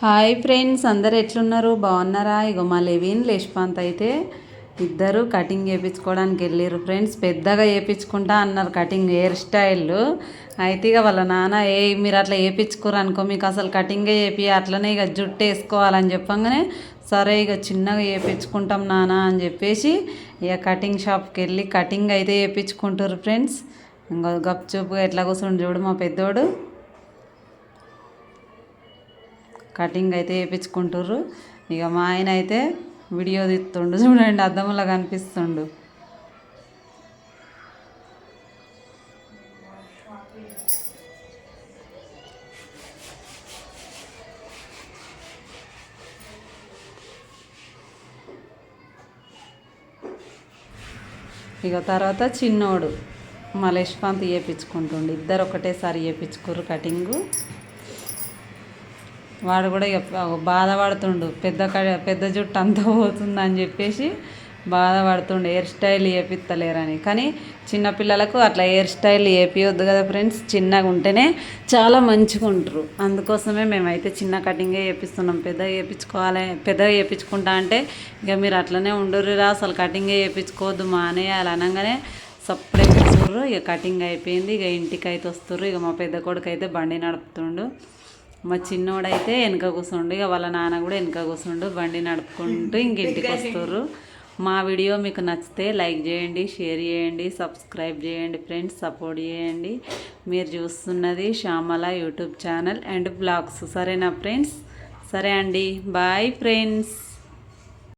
Hi friends, అందరు ఎట్లున్నారు? బాగున్నారా? ఇగో మా లెవిన్ లేష్పాంత్ అయితే ఇద్దరు కటింగ్ చేయించుకోవడానికి వెళ్ళారు ఫ్రెండ్స్. పెద్దగా చేయించుకుంటా అన్నారు కటింగ్ హెయిర్ స్టైల్. అయితే ఇక వాళ్ళ నాన్న మీరు అట్లా చేయించుకోరు అనుకో, మీకు అసలు కటింగే చేపి అట్లనే ఇక జుట్టు వేసుకోవాలని చెప్పంగానే సరే ఇక చిన్నగా చేయించుకుంటాం నాన్న అని చెప్పేసి ఇక కటింగ్ షాప్కి వెళ్ళి కటింగ్ అయితే చేయించుకుంటారు ఫ్రెండ్స్. ఇంకా గప్చుప్గా ఎట్లా కూర్చుండు చూడు మా పెద్దోడు. కటింగ్ అయితే వేయించుకుంటుర్రు. ఇక మా ఆయన అయితే వీడియో తీస్తుండు చూడండి, అద్దంలో కనిపిస్తుండు. ఇక తర్వాత చిన్నోడు మా లేష్పాంత్ చేయించుకుంటుండు. ఇద్దరు ఒకటేసారి చేయించుకోరు కటింగు. వాడు కూడా ఇక బాధపడుతుండు, పెద్ద జుట్టు అంతా పోతుందని చెప్పేసి బాధపడుతుండు, హెయిర్ స్టైల్ చేపిస్తలేరని. కానీ చిన్నపిల్లలకు అట్లా హెయిర్ స్టైల్ చేపియొద్దు కదా ఫ్రెండ్స్, చిన్నగా ఉంటేనే చాలా మంచిగా ఉంటారు. అందుకోసమే మేమైతే చిన్న కటింగే చేపిస్తున్నాం. పెద్దగా చేయించుకోవాలి, పెద్దగా చేయించుకుంటా అంటే ఇక మీరు అట్లనే ఉండరురా, అసలు కటింగే చేయించుకోవద్దు మానేయాలి అనగానే సపరేట్ వస్తుర్రు. ఇక కటింగ్ అయిపోయింది, ఇక ఇంటికి అయితే వస్తుర్రు. ఇక మా పెద్ద కొడుకు అయితే బండి నడుపుతుండు, మా చిన్నోడైతే వెనక కూర్చుండు. ఇక వాళ్ళ నాన్న కూడా వెనక కూర్చుండు, బండి నడుపుకుంటూ ఇంక ఇంటికి వస్తుర్రు. మా వీడియో మీకు నచ్చితే లైక్ చేయండి, షేర్ చేయండి, సబ్స్క్రైబ్ చేయండి ఫ్రెండ్స్, సపోర్ట్ చేయండి. మీరు చూస్తున్నది Shyamala YouTube channel and blogs. సరేనా ఫ్రెండ్స్? సరే అండి, బాయ్ ఫ్రెండ్స్.